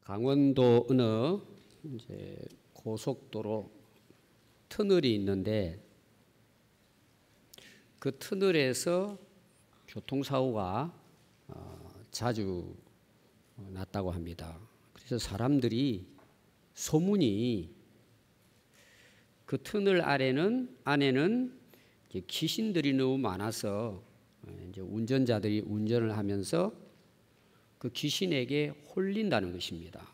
강원도 어느 이제 고속도로 터널이 있는데 그 터널에서 교통사고가 자주 났다고 합니다. 그래서 사람들이 소문이 그 터널 안에는 이제 귀신들이 너무 많아서 이제 운전자들이 운전을 하면서 그 귀신에게 홀린다는 것입니다.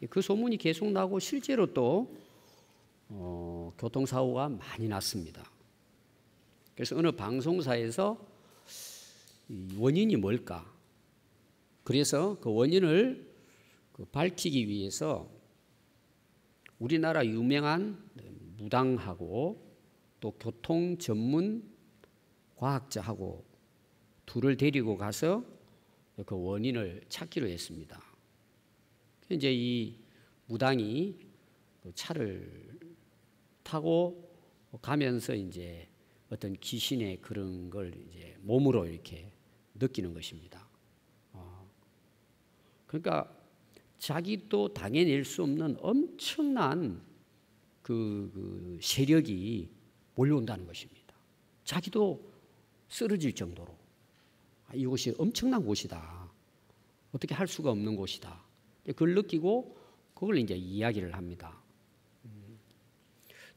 그 소문이 계속 나고 실제로 또 교통사고가 많이 났습니다. 그래서 어느 방송사에서 이 원인이 뭘까? 그래서 그 원인을 밝히기 위해서 우리나라 유명한 무당하고 또 교통 전문 과학자하고 둘을 데리고 가서 그 원인을 찾기로 했습니다. 이제 이 무당이 차를 타고 가면서 이제 어떤 귀신의 그런 걸 이제 몸으로 이렇게 느끼는 것입니다. 그러니까 자기도 당해낼 수 없는 엄청난 그 세력이 몰려온다는 것입니다. 자기도 쓰러질 정도로 이곳이 엄청난 곳이다. 어떻게 할 수가 없는 곳이다. 그걸 느끼고 그걸 이제 이야기를 합니다.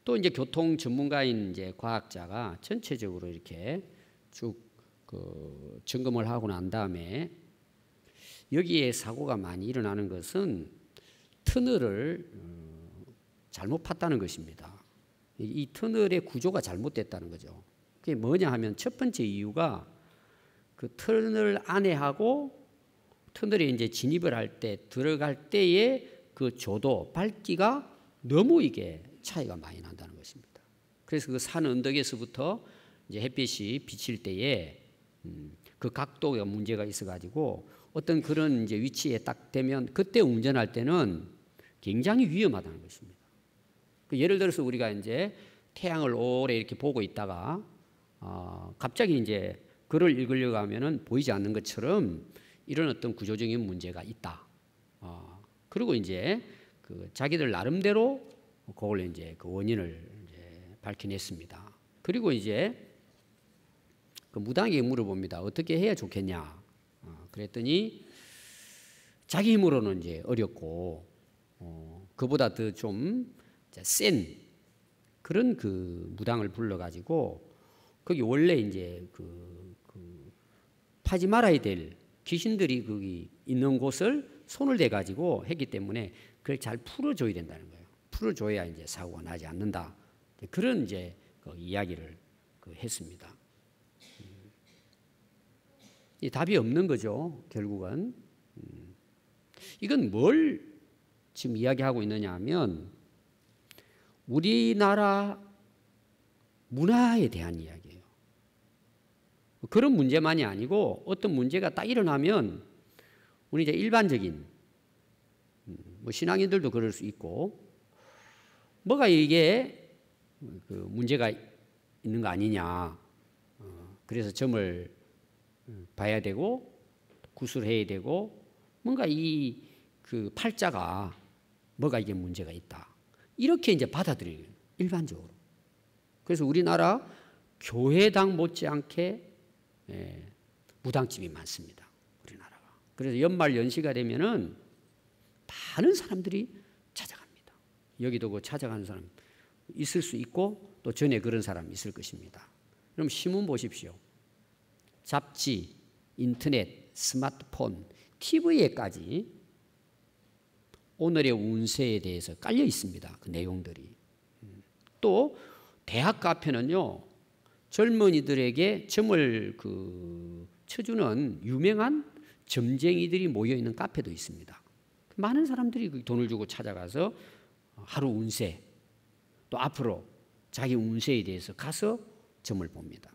또 이제 교통 전문가인 이제 과학자가 전체적으로 이렇게 쭉 그 점검을 하고 난 다음에 여기에 사고가 많이 일어나는 것은 터널을 잘못 팠다는 것입니다. 이 터널의 구조가 잘못됐다는 거죠. 그게 뭐냐 하면 첫 번째 이유가 그 터널 안에 하고 터널에 이제 진입을 할 때 들어갈 때의 그 조도 밝기가 너무 이게 차이가 많이 난다는 것입니다. 그래서 그 산 언덕에서부터 이제 햇빛이 비칠 때에 그 각도가 문제가 있어가지고 어떤 그런 이제 위치에 딱 되면 그때 운전할 때는 굉장히 위험하다는 것입니다. 예를 들어서 우리가 이제 태양을 오래 이렇게 보고 있다가 갑자기 이제 글을 읽으려고 하면은 보이지 않는 것처럼 이런 어떤 구조적인 문제가 있다. 그리고 이제 그 자기들 나름대로 그걸 이제 그 원인을 이제 밝혀냈습니다. 그리고 이제 그 무당에게 물어봅니다. 어떻게 해야 좋겠냐? 그랬더니 자기 힘으로는 이제 어렵고 그보다 더 좀 센 그런 그 무당을 불러가지고 거기 원래 이제 그 파지 말아야 될 귀신들이 거기 있는 곳을 손을 대가지고 했기 때문에 그걸 잘 풀어줘야 된다는 거예요. 풀어줘야 이제 사고가 나지 않는다. 그런 이제 그 이야기를 했습니다. 이 답이 없는 거죠. 결국은 이건 뭘 지금 이야기하고 있느냐 하면 우리나라 문화에 대한 이야기예요. 그런 문제만이 아니고 어떤 문제가 딱 일어나면 우리 이제 일반적인 뭐 신앙인들도 그럴 수 있고 뭐가 이게 그 문제가 있는 거 아니냐. 그래서 점을 봐야 되고 구술해야 되고 뭔가 이 그 팔자가 뭐가 이게 문제가 있다. 이렇게 이제 받아들여요. 일반적으로. 그래서 우리나라 교회당 못지않게 무당집이 많습니다. 우리나라가. 그래서 연말 연시가 되면은 많은 사람들이 찾아갑니다. 여기도 그 찾아가는 사람 있을 수 있고 또 전에 그런 사람 있을 것입니다. 그럼 신문 보십시오. 잡지, 인터넷, 스마트폰, TV에까지 오늘의 운세에 대해서 깔려 있습니다. 그 내용들이. 또 대학 카페는요. 젊은이들에게 점을 쳐주는 유명한 점쟁이들이 모여있는 카페도 있습니다. 많은 사람들이 돈을 주고 찾아가서 하루 운세 또 앞으로 자기 운세에 대해서 가서 점을 봅니다.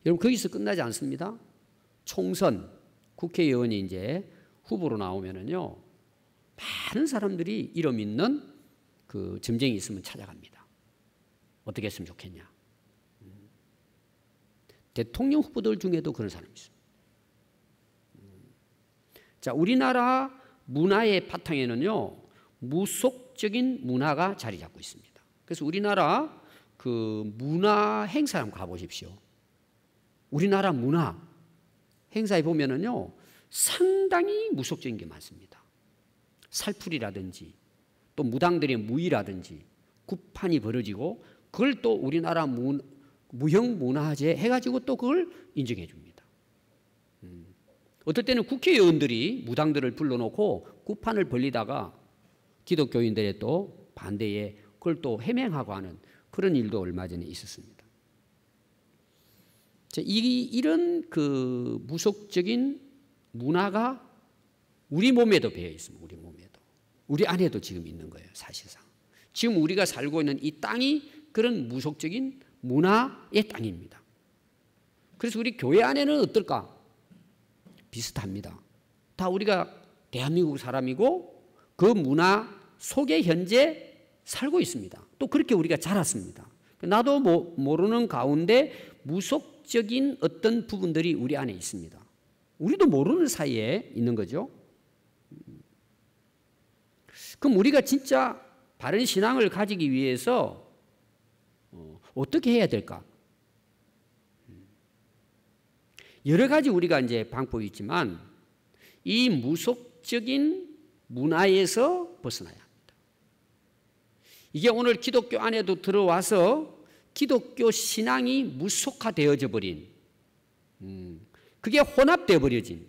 여러분 거기서 끝나지 않습니다. 총선 국회의원이 이제 후보로 나오면은요 많은 사람들이 이름 있는 그 점쟁이 있으면 찾아갑니다. 어떻게 했으면 좋겠냐. 대통령 후보들 중에도 그런 사람이 있습니다. 자, 우리나라 문화의 바탕에는요, 무속적인 문화가 자리 잡고 있습니다. 그래서 우리나라 그 문화 행사에 한번 가보십시오. 우리나라 문화 행사에 보면은요, 상당히 무속적인 게 많습니다. 살풀이라든지 또 무당들의 무의라든지 구판이 벌어지고 그걸 또 우리나라 무형문화재 해가지고 또 그걸 인정해 줍니다. 어떨 때는 국회의원들이 무당들을 불러놓고 구판을 벌리다가 기독교인들의 또 반대에 그걸 또 해명하고 하는 그런 일도 얼마 전에 있었습니다. 이런 그 무속적인 문화가 우리 몸에도 배어 있습니다. 우리 몸에도. 우리 안에도 지금 있는 거예요, 사실상. 지금 우리가 살고 있는 이 땅이 그런 무속적인 문화의 땅입니다. 그래서 우리 교회 안에는 어떨까? 비슷합니다. 다 우리가 대한민국 사람이고 그 문화 속에 현재 살고 있습니다. 또 그렇게 우리가 자랐습니다. 나도 모르는 가운데 무속적인 어떤 부분들이 우리 안에 있습니다. 우리도 모르는 사이에 있는 거죠. 그럼 우리가 진짜 바른 신앙을 가지기 위해서 어떻게 해야 될까? 여러 가지 우리가 이제 방법이 있지만 이 무속적인 문화에서 벗어나야 합니다. 이게 오늘 기독교 안에도 들어와서 기독교 신앙이 무속화되어져 버린, 그게 혼합되어 버려진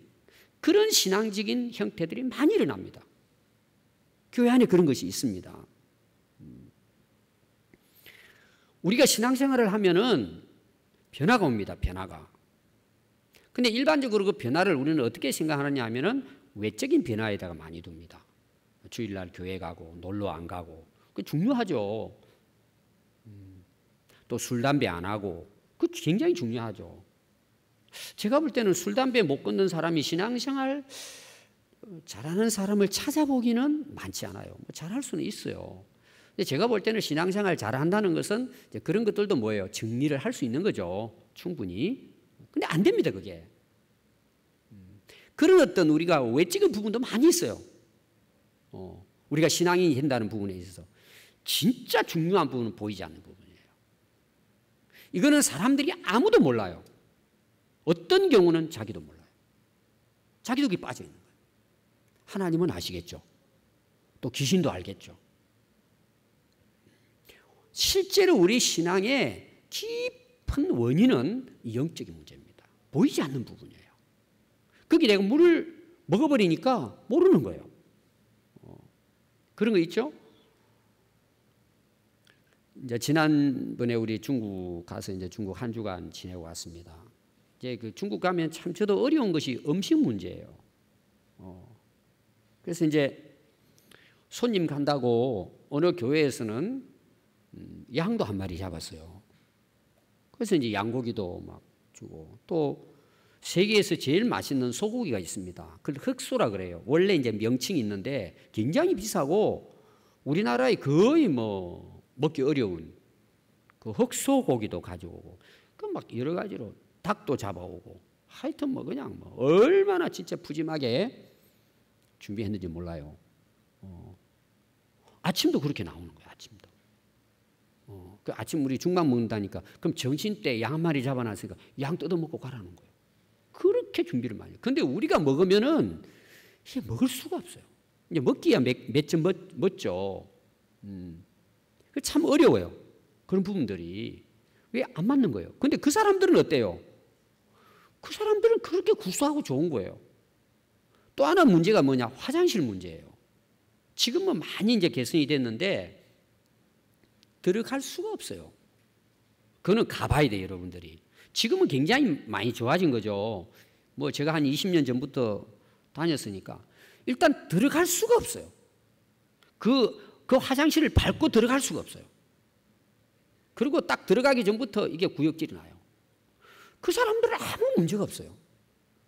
그런 신앙적인 형태들이 많이 일어납니다. 교회 안에 그런 것이 있습니다. 우리가 신앙생활을 하면은 변화가 옵니다. 변화가. 근데 일반적으로 그 변화를 우리는 어떻게 생각하느냐 하면은 외적인 변화에다가 많이 둡니다. 주일날 교회 가고 놀러 안 가고. 그 중요하죠. 또 술, 담배 안 하고. 그 굉장히 중요하죠. 제가 볼 때는 술, 담배 못 끊는 사람이 신앙생활 잘하는 사람을 찾아보기는 많지 않아요. 잘할 수는 있어요. 근데 제가 볼 때는 신앙생활 잘한다는 것은 이제 그런 것들도 뭐예요? 정리를 할 수 있는 거죠. 충분히. 근데 안 됩니다, 그게. 그런 어떤 우리가 외적인 부분도 많이 있어요. 우리가 신앙인이 된다는 부분에 있어서. 진짜 중요한 부분은 보이지 않는 부분이에요. 이거는 사람들이 아무도 몰라요. 어떤 경우는 자기도 몰라요. 자기도 거기 빠져 있는 거예요. 하나님은 아시겠죠. 또 귀신도 알겠죠. 실제로 우리 신앙의 깊은 원인은 영적인 문제입니다. 보이지 않는 부분이에요. 거기 내가 물을 먹어버리니까 모르는 거예요. 그런 거 있죠? 이제 지난번에 우리 중국 가서 이제 중국 한 주간 지내고 왔습니다. 이제 그 중국 가면 참 저도 어려운 것이 음식 문제예요. 그래서 이제 손님 간다고 어느 교회에서는 양도 한 마리 잡았어요. 그래서 이제 양고기도 막 주고 또 세계에서 제일 맛있는 소고기가 있습니다. 그걸 흑소라 그래요. 원래 이제 명칭이 있는데 굉장히 비싸고 우리나라에 거의 뭐 먹기 어려운 그 흑소고기도 가져오고 그 막 여러 가지로 닭도 잡아오고 하여튼 뭐 그냥 뭐 얼마나 진짜 푸짐하게 준비했는지 몰라요. 아침도 그렇게 나오는 거예요. 아침도. 그 아침 우리 중밥 먹는다니까 그럼 점심 때 양 한 마리 잡아놨으니까 양 뜯어먹고 가라는 거예요. 그렇게 준비를 많이 해요. 근데 우리가 먹으면은 이게 먹을 수가 없어요. 이제 먹기야 몇 점 먹죠. 참 어려워요. 그런 부분들이. 왜 안 맞는 거예요? 근데 그 사람들은 어때요? 그 사람들은 그렇게 구수하고 좋은 거예요. 또 하나 문제가 뭐냐? 화장실 문제예요. 지금은 많이 이제 개선이 됐는데 들어갈 수가 없어요. 그거는 가봐야 돼요, 여러분들이. 지금은 굉장히 많이 좋아진 거죠. 뭐 제가 한 20년 전부터 다녔으니까 일단 들어갈 수가 없어요. 그 화장실을 밟고 들어갈 수가 없어요. 그리고 딱 들어가기 전부터 이게 구역질이 나요. 그 사람들은 아무 문제가 없어요.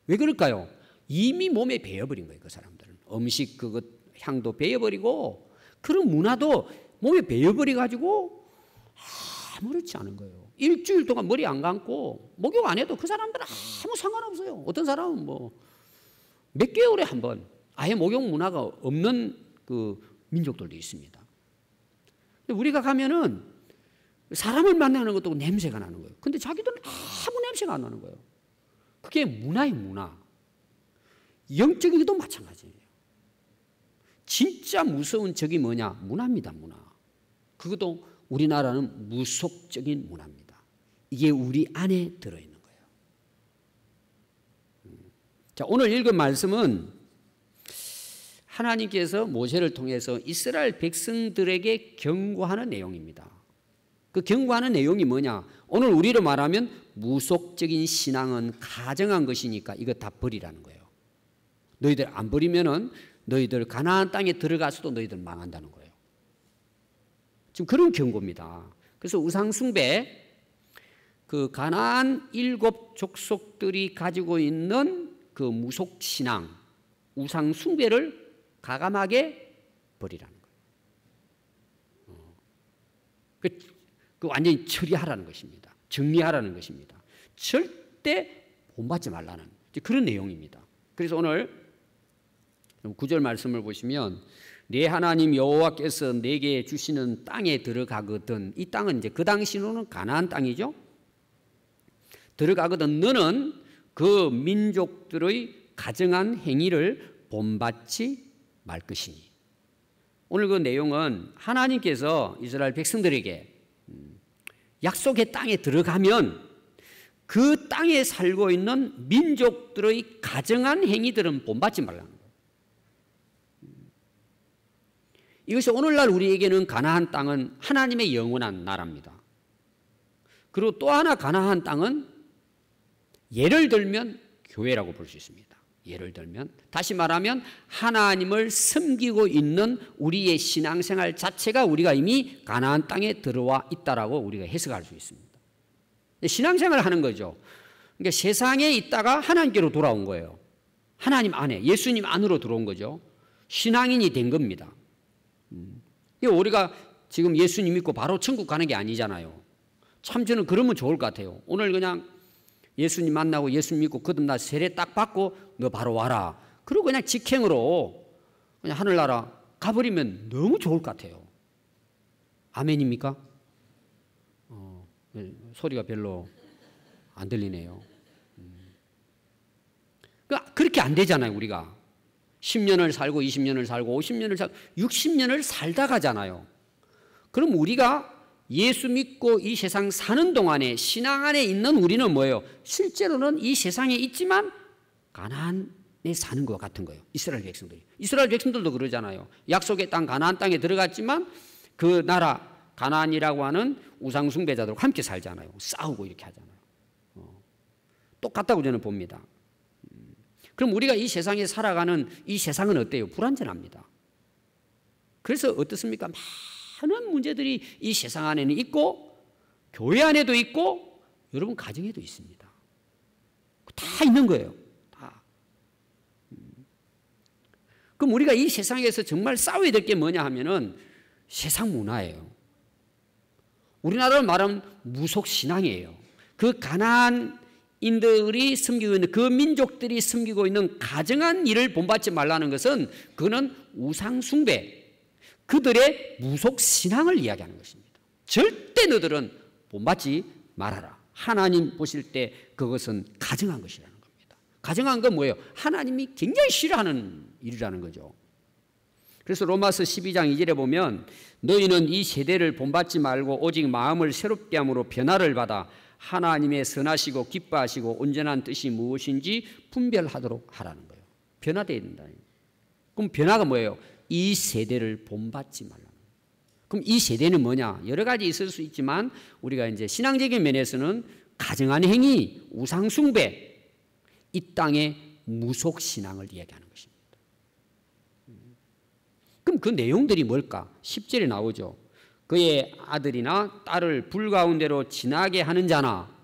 왜 그럴까요? 이미 몸에 배어버린 거예요. 그 사람들은. 음식 그것 향도 배어버리고 그런 문화도 몸에 배어버려가지고 아무렇지 않은 거예요. 일주일 동안 머리 안 감고 목욕 안 해도 그 사람들은 아무 상관없어요. 어떤 사람은 뭐 몇 개월에 한 번 아예 목욕 문화가 없는 그 민족들도 있습니다. 우리가 가면은 사람을 만나는 것도 냄새가 나는 거예요. 근데 자기들은 아무 냄새가 안 나는 거예요. 그게 문화의 문화. 영적이기도 마찬가지예요. 진짜 무서운 적이 뭐냐? 문화입니다, 문화. 그것도 우리나라는 무속적인 문화입니다. 이게 우리 안에 들어있는 거예요. 자, 오늘 읽은 말씀은 하나님께서 모세를 통해서 이스라엘 백성들에게 경고하는 내용입니다. 그 경고하는 내용이 뭐냐? 오늘 우리로 말하면 무속적인 신앙은 가정한 것이니까 이거 다 버리라는 거예요. 너희들 안 버리면은 너희들 가나안 땅에 들어가서도 너희들 망한다는 거예요. 지금 그런 경고입니다. 그래서 우상 숭배, 그 가나안 7 족속들이 가지고 있는 그 무속 신앙, 우상 숭배를 가감하게 버리라는 거예요. 그 완전히 처리하라는 것입니다. 정리하라는 것입니다. 절대 본받지 말라는 그런 내용입니다. 그래서 오늘 9절 말씀을 보시면 내 하나님 여호와께서 내게 주시는 땅에 들어가거든. 이 땅은 이제 그 당시로는 가나안 땅이죠. 들어가거든 너는 그 민족들의 가증한 행위를 본받지 말 것이니. 오늘 그 내용은 하나님께서 이스라엘 백성들에게 약속의 땅에 들어가면 그 땅에 살고 있는 민족들의 가증한 행위들은 본받지 말라는 거예요. 이것이 오늘날 우리에게는 가나안 땅은 하나님의 영원한 나라입니다. 그리고 또 하나 가나안 땅은 예를 들면 교회라고 볼 수 있습니다. 예를 들면 다시 말하면 하나님을 섬기고 있는 우리의 신앙생활 자체가 우리가 이미 가나안 땅에 들어와 있다라고 우리가 해석할 수 있습니다. 신앙생활을 하는 거죠. 그러니까 세상에 있다가 하나님께로 돌아온 거예요. 하나님 안에 예수님 안으로 들어온 거죠. 신앙인이 된 겁니다. 우리가 지금 예수님 믿고 바로 천국 가는 게 아니잖아요. 참 저는 그러면 좋을 것 같아요. 오늘 그냥 예수님 만나고 예수 믿고 거듭나 세례 딱 받고 너 바로 와라. 그리고 그냥 직행으로 그냥 하늘나라 가버리면 너무 좋을 것 같아요. 아멘입니까? 소리가 별로 안 들리네요. 그렇게 안 되잖아요, 우리가. 10년을 살고 20년을 살고 50년을 살고 60년을 살다 가잖아요. 그럼 우리가 예수 믿고 이 세상 사는 동안에 신앙 안에 있는 우리는 뭐예요? 실제로는 이 세상에 있지만 가나안에 사는 것 같은 거예요. 이스라엘 백성들이. 이스라엘 백성들도 그러잖아요. 약속의 땅 가나안 땅에 들어갔지만 그 나라 가나안이라고 하는 우상 숭배자들과 함께 살잖아요. 싸우고 이렇게 하잖아요. 똑같다고 저는 봅니다. 그럼 우리가 이 세상에 살아가는 이 세상은 어때요? 불완전합니다. 그래서 어떻습니까? 많은 문제들이 이 세상 안에는 있고 교회 안에도 있고 여러분 가정에도 있습니다. 다 있는 거예요. 다. 그럼 우리가 이 세상에서 정말 싸워야 될 게 뭐냐 하면은 세상 문화예요. 우리나라로 말하면 무속 신앙이에요. 그 가나안인들이 섬기고 있는 그 민족들이 섬기고 있는 가증한 일을 본받지 말라는 것은 그거는 우상 숭배, 그들의 무속 신앙을 이야기하는 것입니다. 절대 너들은 본받지 말아라. 하나님 보실 때 그것은 가증한 것이라는 겁니다. 가증한 건 뭐예요? 하나님이 굉장히 싫어하는 일이라는 거죠. 그래서 로마서 12장 2절에 보면 너희는 이 세대를 본받지 말고 오직 마음을 새롭게 함으로 변화를 받아 하나님의 선하시고 기뻐하시고 온전한 뜻이 무엇인지 분별하도록 하라는 거예요. 변화되어야 된다. 그럼 변화가 뭐예요? 이 세대를 본받지 말라. 그럼 이 세대는 뭐냐? 여러 가지 있을 수 있지만 우리가 이제 신앙적인 면에서는 가증한 행위, 우상 숭배, 이 땅의 무속 신앙을 이야기하는 것입니다. 그럼 그 내용들이 뭘까? 10절에 나오죠. 그의 아들이나 딸을 불 가운데로 지나게 하는 자나.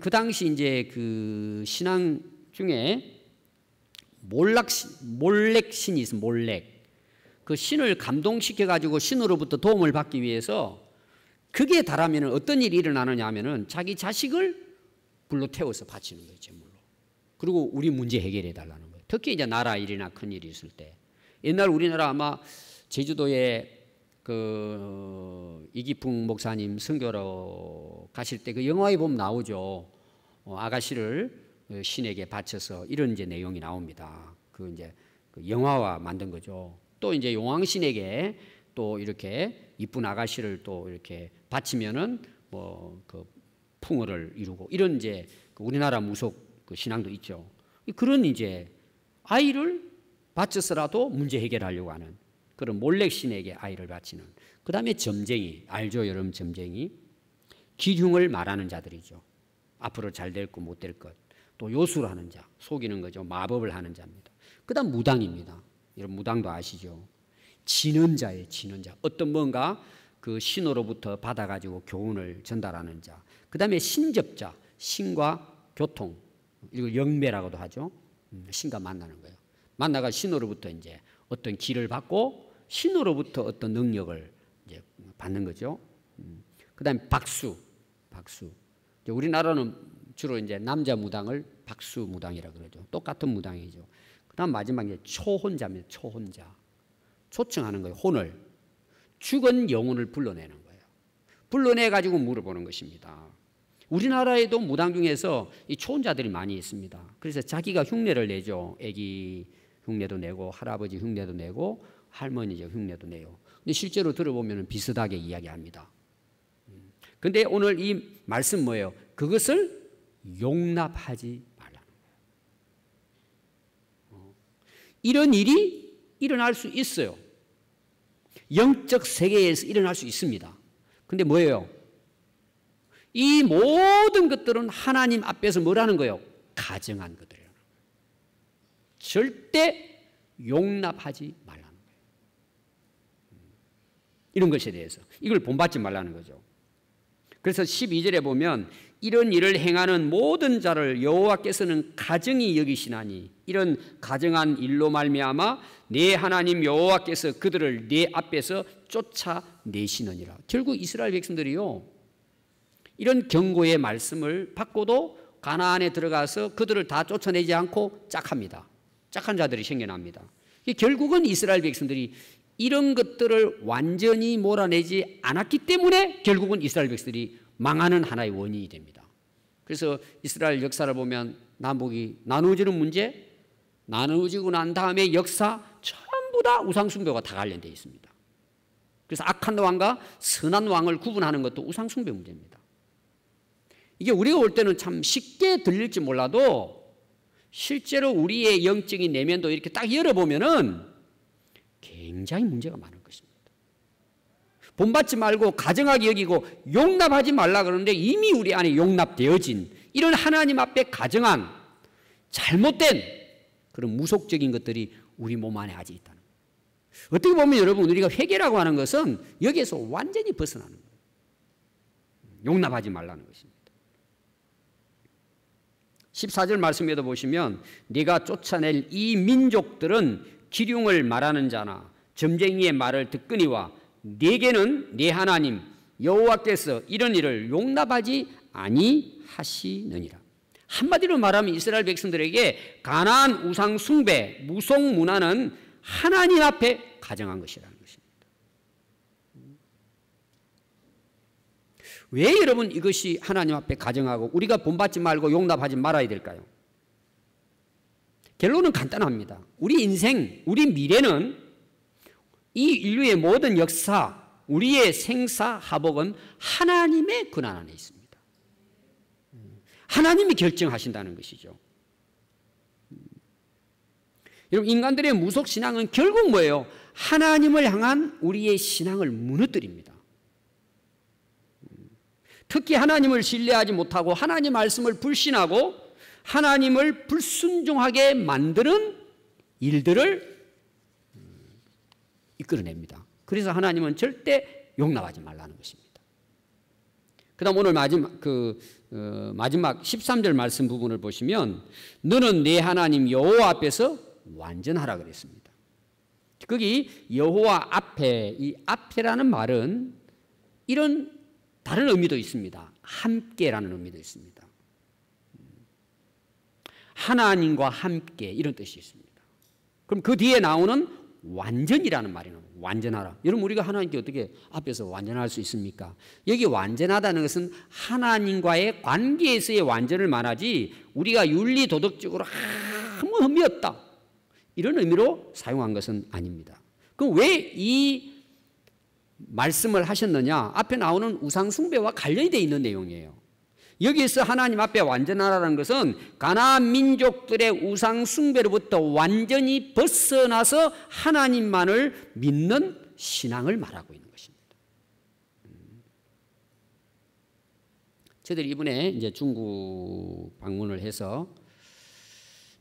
그 당시 이제 그 신앙 중에 몰렉 신이 있어. 몰렉. 그 신을 감동시켜 가지고 신으로부터 도움을 받기 위해서 그게 달하면 어떤 일이 일어나느냐 하면은 자기 자식을 불로 태워서 바치는 거예요, 제물로. 그리고 우리 문제 해결해 달라는 거예요. 특히 이제 나라 일이나 큰 일이 있을 때. 옛날 우리나라 아마 제주도에 그 이기풍 목사님 선교로 가실 때 그 영화에 보면 나오죠. 아가씨를 신에게 바쳐서 이런 이제 내용이 나옵니다. 그 이제 그 영화화 만든 거죠. 또 이제 용왕신에게 또 이렇게 이쁜 아가씨를 또 이렇게 바치면은 뭐 그 풍어를 이루고 이런 이제 우리나라 무속 그 신앙도 있죠. 그런 이제 아이를 바쳐서라도 문제 해결하려고 하는 그런 몰렉 신에게 아이를 바치는. 그 다음에 점쟁이, 알죠 여러분? 점쟁이 기흉을 말하는 자들이죠. 앞으로 잘 될 것 못 될 것. 또 요술하는 자, 속이는 거죠. 마법을 하는 자입니다. 그 다음 무당입니다. 여러분 무당도 아시죠? 진언자예요. 진언자. 어떤 뭔가 그 신으로부터 받아가지고 교훈을 전달하는 자. 그 다음에 신접자, 신과 교통, 이걸 영매라고도 하죠. 신과 만나는 거예요. 만나가 신으로부터 이제 어떤 길을 받고 신으로부터 어떤 능력을 이제 받는 거죠. 그 다음에 박수. 우리나라는 주로 이제 남자 무당을 박수 무당이라 그러죠. 똑같은 무당이죠. 그 다음 마지막에 초혼자입니다. 초혼자. 초청하는 거예요. 혼을. 죽은 영혼을 불러내는 거예요. 불러내가지고 물어보는 것입니다. 우리나라에도 무당 중에서 이 초혼자들이 많이 있습니다. 그래서 자기가 흉내를 내죠. 아기 흉내도 내고 할아버지 흉내도 내고 할머니 흉내도 내요. 근데 실제로 들어보면 비슷하게 이야기합니다. 근데 오늘 이 말씀 뭐예요? 그것을 용납하지 말라는 거예요. 이런 일이 일어날 수 있어요. 영적 세계에서 일어날 수 있습니다. 근데 뭐예요? 이 모든 것들은 하나님 앞에서 뭐라는 거예요? 가정한 것들이라는 거예요. 절대 용납하지 말라는 거예요. 이런 것에 대해서 이걸 본받지 말라는 거죠. 그래서 12절에 보면 이런 일을 행하는 모든 자를 여호와께서는 가증히 여기시나니 이런 가증한 일로 말미암아 내 하나님 여호와께서 그들을 내 앞에서 쫓아내시느니라. 결국 이스라엘 백성들이요, 이런 경고의 말씀을 받고도 가나안에 들어가서 그들을 다 쫓아내지 않고 짝합니다. 짝한 자들이 생겨납니다. 결국은 이스라엘 백성들이 이런 것들을 완전히 몰아내지 않았기 때문에 결국은 이스라엘 백성들이 망하는 하나의 원인이 됩니다. 그래서 이스라엘 역사를 보면 남북이 나누어지는 문제, 나누어지고 난 다음에 역사 전부 다 우상숭배와 다 관련되어 있습니다. 그래서 악한 왕과 선한 왕을 구분하는 것도 우상숭배 문제입니다. 이게 우리가 올 때는 참 쉽게 들릴지 몰라도 실제로 우리의 영적인 내면도 이렇게 딱 열어보면은 굉장히 문제가 많을 것입니다. 본받지 말고 가정하게 여기고 용납하지 말라 그러는데 이미 우리 안에 용납되어진 이런 하나님 앞에 가정한 잘못된 그런 무속적인 것들이 우리 몸 안에 아직 있다는 거예요. 어떻게 보면 여러분 우리가 회개라고 하는 것은 여기에서 완전히 벗어나는 거예요. 용납하지 말라는 것입니다. 14절 말씀에도 보시면 네가 쫓아낼 이 민족들은 기륭을 말하는 자나 점쟁이의 말을 듣거니와 네게는 네 하나님 여호와께서 이런 일을 용납하지 아니하시느니라. 한마디로 말하면 이스라엘 백성들에게 가나안 우상 숭배, 무속 문화는 하나님 앞에 가정한 것이라는 것입니다. 왜 여러분 이것이 하나님 앞에 가정하고 우리가 본받지 말고 용납하지 말아야 될까요? 결론은 간단합니다. 우리 인생, 우리 미래는 이 인류의 모든 역사, 우리의 생사하복은 하나님의 권한 안에 있습니다. 하나님이 결정하신다는 것이죠. 여러분 인간들의 무속 신앙은 결국 뭐예요? 하나님을 향한 우리의 신앙을 무너뜨립니다. 특히 하나님을 신뢰하지 못하고 하나님 말씀을 불신하고 하나님을 불순종하게 만드는 일들을 이끌어냅니다. 그래서 하나님은 절대 용납하지 말라는 것입니다. 그 다음 오늘 마지막 13절 말씀 부분을 보시면 너는 내 하나님 여호와 앞에서 완전하라 그랬습니다. 거기 여호와 앞에, 이 앞에라는 말은 이런 다른 의미도 있습니다. 함께라는 의미도 있습니다. 하나님과 함께 이런 뜻이 있습니다. 그럼 그 뒤에 나오는 완전이라는 말이 나와요. 완전하라. 여러분 우리가 하나님께 어떻게 앞에서 완전할 수 있습니까? 여기 완전하다는 것은 하나님과의 관계에서의 완전을 말하지 우리가 윤리 도덕적으로 아무 흠이 없다 이런 의미로 사용한 것은 아닙니다. 그럼 왜 이 말씀을 하셨느냐? 앞에 나오는 우상 숭배와 관련이 되어 있는 내용이에요. 여기에서 하나님 앞에 완전하라는 것은 가나안 민족들의 우상 숭배로부터 완전히 벗어나서 하나님만을 믿는 신앙을 말하고 있는 것입니다. 저희들이 이번에 이제 중국 방문을 해서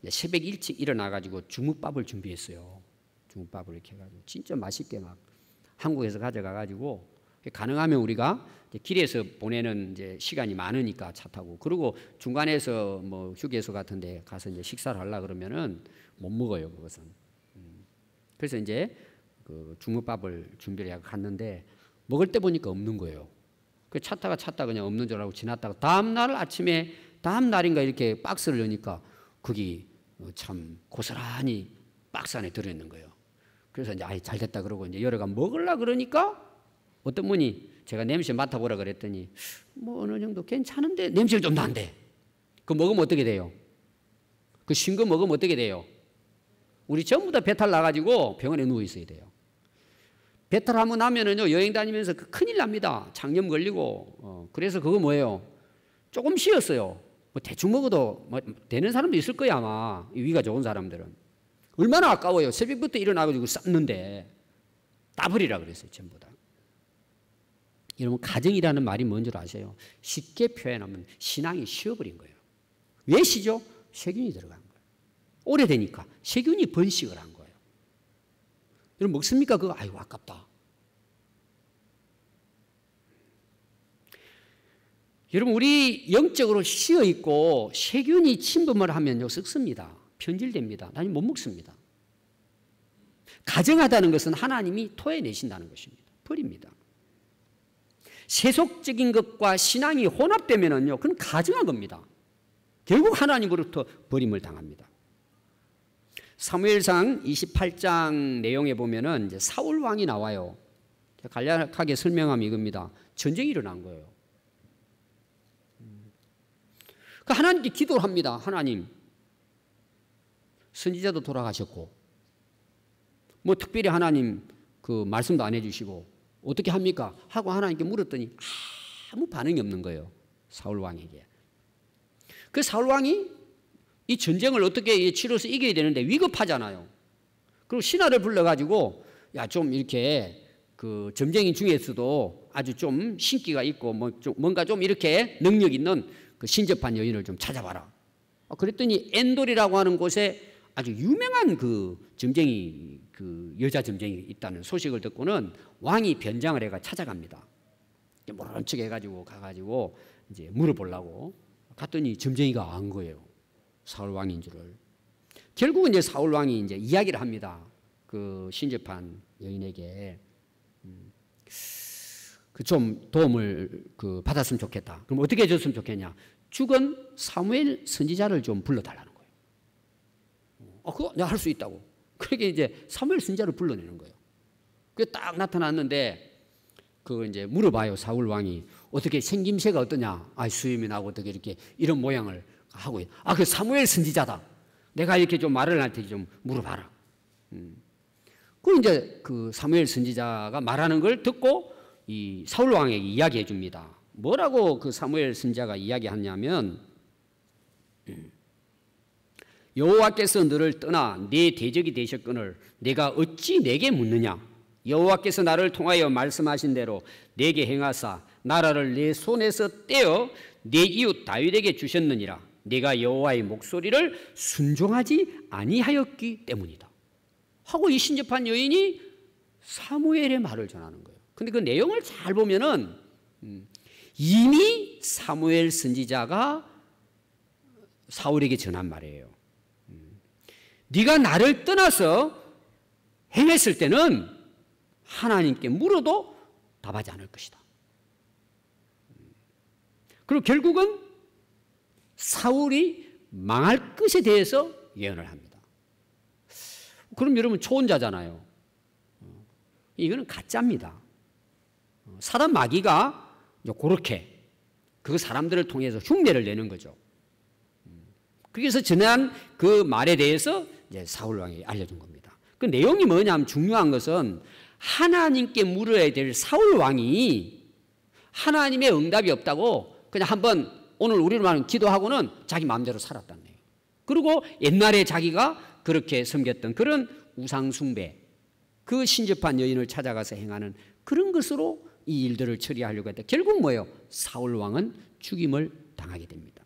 새벽 일찍 일어나가지고 중국밥을 준비했어요. 중국밥을 이렇게 해가지고 진짜 맛있게 막 한국에서 가져가가지고 가능하면 우리가 길에서 보내는 이제 시간이 많으니까 차 타고 그리고 중간에서 뭐 휴게소 같은데 가서 이제 식사를 하려 그러면은 못 먹어요 그것은. 그래서 이제 그 중국밥을 준비를 하고 갔는데 먹을 때 보니까 없는 거예요. 그 찾다가 그냥 없는 줄 알고 지났다가 다음 날인가 이렇게 박스를 여니까 거기 참 고스란히 박스 안에 들어있는 거예요. 그래서 이제 잘 됐다 그러고 이제 여러가 먹으려 그러니까 어떤 분이 제가 냄새 맡아보라 그랬더니 뭐 어느 정도 괜찮은데 냄새가 좀 난대. 그거 먹으면 어떻게 돼요? 그 신 거 먹으면 어떻게 돼요? 우리 전부 다 배탈 나가지고 병원에 누워 있어야 돼요. 배탈 한번 나면은요 여행 다니면서 큰일 납니다. 장염 걸리고 그래서 그거 뭐예요? 조금 쉬었어요. 뭐 대충 먹어도 뭐 되는 사람도 있을 거야 아마 위가 좋은 사람들은. 얼마나 아까워요. 새벽부터 일어나가지고 쌌는데 따버리라 그랬어요 전부 다. 여러분 가정이라는 말이 뭔 줄 아세요? 쉽게 표현하면 신앙이 쉬어버린 거예요. 왜 쉬죠? 세균이 들어간 거예요. 오래되니까 세균이 번식을 한 거예요. 여러분 먹습니까? 그거 아이고 아깝다. 여러분 우리 영적으로 쉬어 있고 세균이 침범을 하면요 썩습니다. 변질됩니다. 나중에 못 먹습니다. 가정하다는 것은 하나님이 토해내신다는 것입니다. 버립니다. 세속적인 것과 신앙이 혼합되면은요, 그건 가증한 겁니다. 결국 하나님으로부터 버림을 당합니다. 사무엘상 28장 내용에 보면은 이제 사울 왕이 나와요. 간략하게 설명하면 이겁니다. 전쟁이 일어난 거예요. 그 하나님께 기도를 합니다. 하나님, 선지자도 돌아가셨고, 뭐 특별히 하나님 그 말씀도 안 해주시고 어떻게 합니까? 하고 하나님께 물었더니 아무 반응이 없는 거예요. 사울 왕에게. 그 사울 왕이 이 전쟁을 어떻게 치러서 이겨야 되는데 위급하잖아요. 그리고 신하를 불러가지고 야 좀 이렇게 그 점쟁이 중에서도 아주 좀 신기가 있고 뭔가 좀 이렇게 능력 있는 그 신접한 여인을 좀 찾아봐라. 그랬더니 엔돌이라고 하는 곳에 아주 유명한 그 점쟁이 그 여자 점쟁이 있다는 소식을 듣고는 왕이 변장을 해가 찾아갑니다. 모르는 척 해가지고 가가지고 이제 물어보려고 갔더니 점쟁이가 안 거예요. 사울 왕인 줄을. 결국은 이제 사울 왕이 이제 이야기를 합니다. 그 신접한 여인에게 그 좀 도움을 그 받았으면 좋겠다. 그럼 어떻게 해줬으면 좋겠냐? 죽은 사무엘 선지자를 좀 불러달라는 거예요. 그거 내가 할 수 있다고. 그러게 이제 사무엘 선지자를 불러내는 거예요. 그게 딱 나타났는데 그 이제 물어봐요. 사울 왕이 어떻게 생김새가 어떠냐? 수염이 나고 어떻게 이렇게 이런 모양을 하고 그 사무엘 선지자다. 내가 이렇게 좀 말을 할 테니 좀 물어봐라. 그 이제 그 사무엘 선지자가 말하는 걸 듣고 이 사울 왕에게 이야기해 줍니다. 뭐라고 그 사무엘 선지자가 이야기하냐면 여호와께서 너를 떠나 내 대적이 되셨거늘 내가 어찌 내게 묻느냐? 여호와께서 나를 통하여 말씀하신 대로 내게 행하사 나라를 내 손에서 떼어 내 이웃 다윗에게 주셨느니라. 내가 여호와의 목소리를 순종하지 아니하였기 때문이다. 하고 이 신접한 여인이 사무엘의 말을 전하는 거예요. 근데 그 내용을 잘 보면은 이미 사무엘 선지자가 사울에게 전한 말이에요. 네가 나를 떠나서 행했을 때는 하나님께 물어도 답하지 않을 것이다. 그리고 결국은 사울이 망할 것에 대해서 예언을 합니다. 그럼 여러분 초혼자잖아요. 이거는 가짜입니다. 사단 마귀가 그렇게 그 사람들을 통해서 흉내를 내는 거죠. 그래서 전한 그 말에 대해서 이제 사울 왕이 알려준 겁니다. 그 내용이 뭐냐면 중요한 것은 하나님께 물어야 될 사울 왕이 하나님의 응답이 없다고 그냥 한번 오늘 우리로 말하면 기도하고는 자기 마음대로 살았다는 거예요. 그리고 옛날에 자기가 그렇게 섬겼던 그런 우상숭배, 그 신접한 여인을 찾아가서 행하는 그런 것으로 이 일들을 처리하려고 했다. 결국 뭐예요? 사울 왕은 죽임을 당하게 됩니다.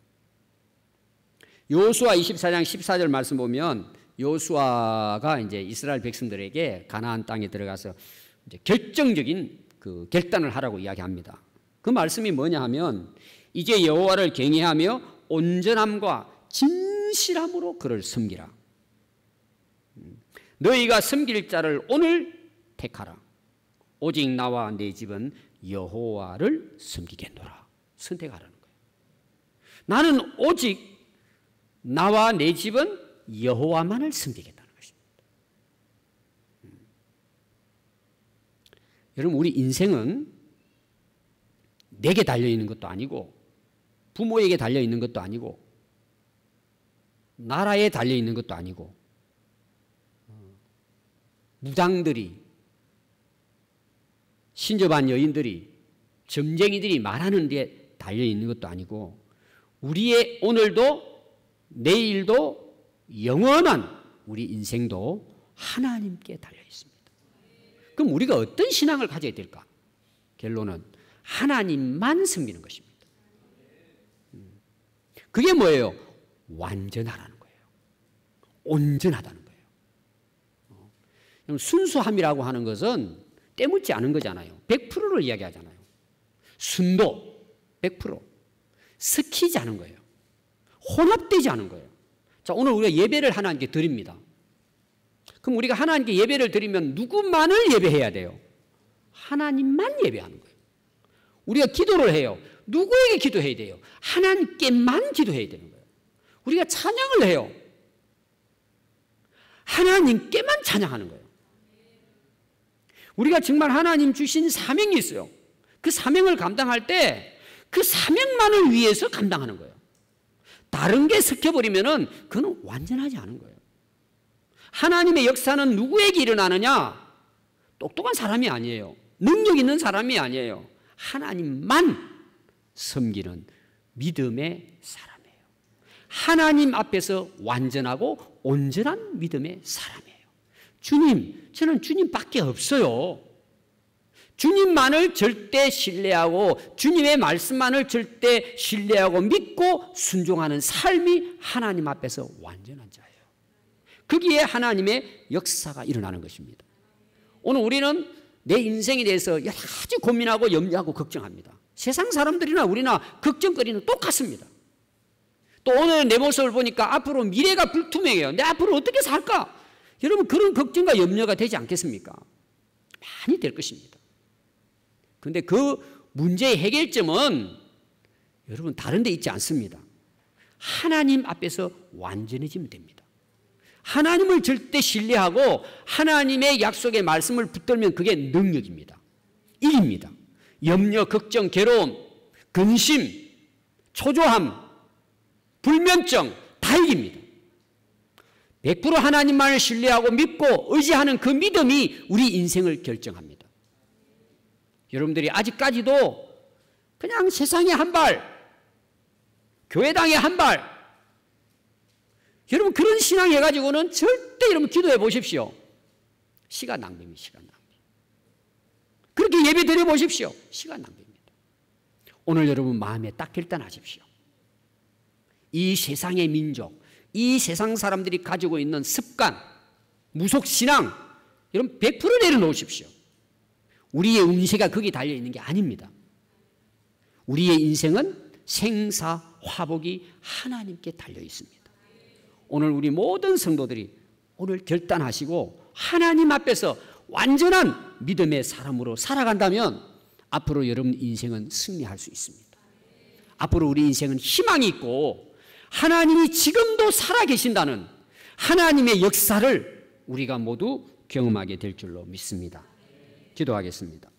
여호수아 24장 14절 말씀 보면 여호수아가 이제 이스라엘 백성들에게 가나안 땅에 들어가서 이제 결정적인 그 결단을 하라고 이야기합니다. 그 말씀이 뭐냐 하면 이제 여호와를 경외하며 온전함과 진실함으로 그를 섬기라. 너희가 섬길 자를 오늘 택하라. 오직 나와 내 집은 여호와를 섬기겠노라. 선택하라는 거예요. 나는 오직 나와 내 집은 여호와만을 섬기겠다는 것입니다. 여러분, 우리 인생은 내게 달려있는 것도 아니고 부모에게 달려있는 것도 아니고 나라에 달려있는 것도 아니고 무당들이, 신접한 여인들이, 점쟁이들이 말하는 데 달려있는 것도 아니고 우리의 오늘도 내일도 영원한 우리 인생도 하나님께 달려있습니다. 그럼 우리가 어떤 신앙을 가져야 될까? 결론은 하나님만 섬기는 것입니다. 그게 뭐예요? 완전하라는 거예요. 온전하다는 거예요. 순수함이라고 하는 것은 때묻지 않은 거잖아요. 100%를 이야기하잖아요. 순도 100%. 섞이지 않은 거예요. 혼합되지 않은 거예요. 자, 오늘 우리가 예배를 하나님께 드립니다. 그럼 우리가 하나님께 예배를 드리면 누구만을 예배해야 돼요? 하나님만 예배하는 거예요. 우리가 기도를 해요. 누구에게 기도해야 돼요? 하나님께만 기도해야 되는 거예요. 우리가 찬양을 해요. 하나님께만 찬양하는 거예요. 우리가 정말 하나님 주신 사명이 있어요. 그 사명을 감당할 때 그 사명만을 위해서 감당하는 거예요. 다른 게 섞여버리면은 그건 완전하지 않은 거예요. 하나님의 역사는 누구에게 일어나느냐? 똑똑한 사람이 아니에요. 능력 있는 사람이 아니에요. 하나님만 섬기는 믿음의 사람이에요. 하나님 앞에서 완전하고 온전한 믿음의 사람이에요. 주님, 저는 주님밖에 없어요. 주님만을 절대 신뢰하고 주님의 말씀만을 절대 신뢰하고 믿고 순종하는 삶이 하나님 앞에서 완전한 자예요. 거기에 하나님의 역사가 일어나는 것입니다. 오늘 우리는 내 인생에 대해서 여러 가지 고민하고 염려하고 걱정합니다. 세상 사람들이나 우리나 걱정거리는 똑같습니다. 또 오늘 내 모습을 보니까 앞으로 미래가 불투명해요. 내 앞으로 어떻게 살까? 여러분, 그런 걱정과 염려가 되지 않겠습니까? 많이 될 것입니다. 그런데 그 문제의 해결점은 여러분 다른 데 있지 않습니다. 하나님 앞에서 완전해지면 됩니다. 하나님을 절대 신뢰하고 하나님의 약속의 말씀을 붙들면 그게 능력입니다. 일입니다. 염려, 걱정, 괴로움, 근심, 초조함, 불면증 다 이깁니다. 100% 하나님만을 신뢰하고 믿고 의지하는 그 믿음이 우리 인생을 결정합니다. 여러분들이 아직까지도 그냥 세상에 한 발, 교회당에 한 발, 여러분 그런 신앙 해가지고는 절대 여러분 기도해 보십시오. 시간 낭비입니다. 시간 낭비. 그렇게 예배 드려 보십시오. 시간 낭비입니다. 오늘 여러분 마음에 딱 결단하십시오. 이 세상의 민족, 이 세상 사람들이 가지고 있는 습관, 무속신앙, 여러분 100% 내려놓으십시오. 우리의 운세가 거기 달려있는 게 아닙니다. 우리의 인생은 생사화복이 하나님께 달려있습니다. 오늘 우리 모든 성도들이 오늘 결단하시고 하나님 앞에서 완전한 믿음의 사람으로 살아간다면 앞으로 여러분 인생은 승리할 수 있습니다. 앞으로 우리 인생은 희망이 있고 하나님이 지금도 살아계신다는 하나님의 역사를 우리가 모두 경험하게 될 줄로 믿습니다. 기도하겠습니다.